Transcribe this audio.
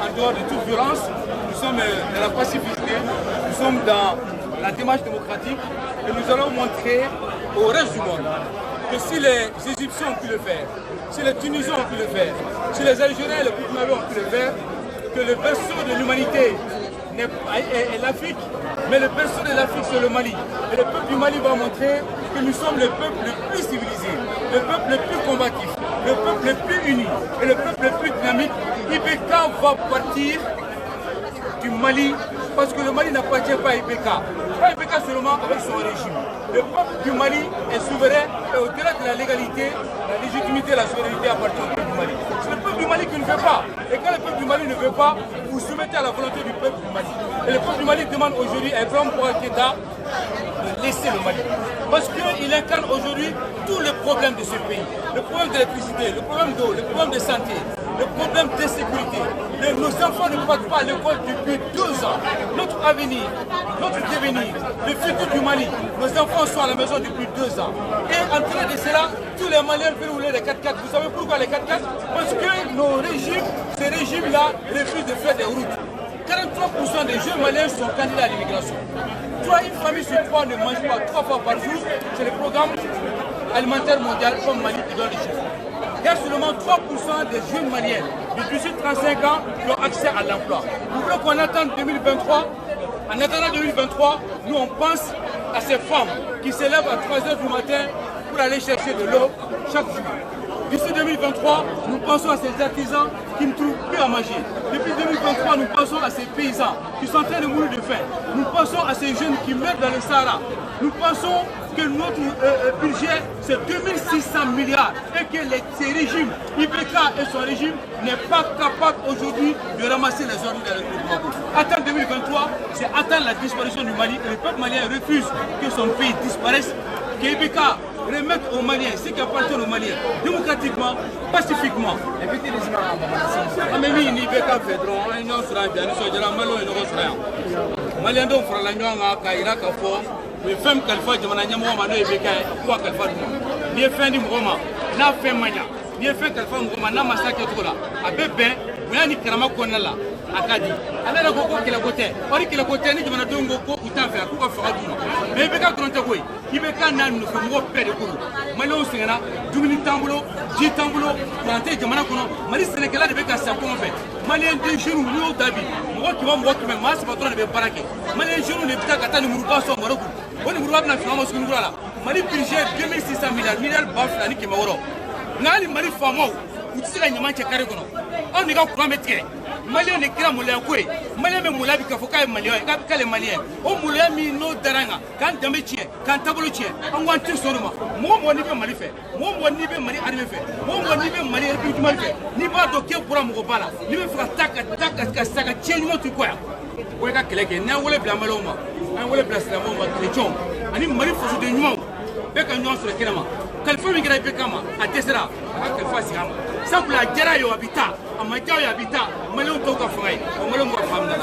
en dehors de toute violence, nous sommes dans la pacificité, nous sommes dans la démarche démocratique et nous allons montrer au reste du monde que si les Égyptiens ont pu le faire, si les Tunisiens ont pu le faire, si les Algériens et les Burkinabés ont pu le faire, que le berceau de l'humanité est l'Afrique, mais le berceau de l'Afrique c'est le Mali. Et le peuple du Mali va montrer que nous sommes le peuple le plus civilisé, le peuple le plus combatif, le peuple le plus uni et le peuple le plus dynamique. IBK va partir du Mali parce que le Mali n'appartient pas à IBK. Pas IBK seulement avec son régime. Le peuple du Mali est souverain et au-delà de la légalité, la légitimité et la souveraineté appartient au peuple du Mali. C'est le peuple du Mali qui ne veut pas. Et quand le peuple du Mali ne veut pas, vous soumettez à la volonté du peuple du Mali. Et le peuple du Mali demande aujourd'hui à Ibrahim Boubacar de laisser le Mali. Parce qu'il incarne aujourd'hui tous les problèmes de ce pays. Le problème de l'électricité, le problème d'eau, le problème de santé, le problème de sécurité. Nos enfants ne partent pas à l'école depuis 2 ans. Notre avenir, notre devenir, le futur du Mali, nos enfants sont à la maison depuis 2 ans. Et en train de cela, tous les Maliens veulent rouler les 4x4. Vous savez pourquoi les 4x4? Parce que nos régimes, ces régimes-là, refusent de faire des routes. 43% des jeunes Maliens sont candidats à l'immigration. Une famille sur 3 ne mange pas 3 fois par jour. C'est le programme alimentaire mondial comme Mali qui donne les chiffres. Il y a seulement 3% des jeunes Maliens de 18-35 ans qui ont accès à l'emploi. Nous voulons qu'on attende 2023. En attendant 2023, nous on pense à ces femmes qui se lèvent à 3 h du matin pour aller chercher de l'eau chaque jour. D'ici 2023, nous pensons à ces artisans qui ne trouvent plus à manger. Depuis 2023, nous pensons à ces paysans qui sont en train de mourir de faim. Nous pensons à ces jeunes qui meurent dans le Sahara. Nous pensons que notre budget, c'est 2600 milliards et que ces régimes, IBK et son régime, n'est pas capable aujourd'hui de ramasser les ordures de l'économie. Attendre 2023, c'est attendre la disparition du Mali. Et le peuple malien refuse que son pays disparaisse, que IBK remette aux Maliens ce qui appartient aux Maliens, démocratiquement, pacifiquement. Amemi ni IBK Fédron, Union sera bien, nous sommes Malo et nous serons. Malien donc fera la nuit à Kaira Kafo. Mais femme Kalfa jamana nyamo ma no ebeka kwa Kalfa dum ni fendi ngoma na fe manya ni fe Kalfa ngoma na masake tola abebe muyani karama konala akadi ala ko kila kote ori kila kote ni jamana dongo ko utafe ko fa dum mais ebeka kronte koy ibeka na no ko mo pere ko malo singana dumini tambulo ji tambulo plante jamana kono mali senekala de beka sa ko fe malien de jour mu dabi mo ki me mas patron de barake malien jour ne bita kata ni muruba so moroko on est probablement finalement ce que nous voilà. Mali budget 2600 milliards baf la ni kemaworo. Ngali Mali famo utisira nyama cha kare kono. On ni ka kwa metre. Mali ne kira mulya kwe. Mali me mulabi ka foka Mali ka kale malien. O mulya mi no daranga kan dambe chie kan tabolo chie. An wanti soruma. Mo ni be Mali fe. Mo ni be Mali arme fe. Mo ni be Mali erbi Mali fe. Ni ba do ke pura mo bala. Ni be fra taka ka saka chie ni mo tu kwa. Weka keleke na wole bla maloma. An wole bla sala mo ma chrétien. Ani Mali fosu de nyuma. Beka nyon sur kelama. Kalfa mi gira beka ma atesera. Kalfa sigama. Simple la jara yo habita. Amaja yo habita. Malon to ka fangai. O malon ko famna.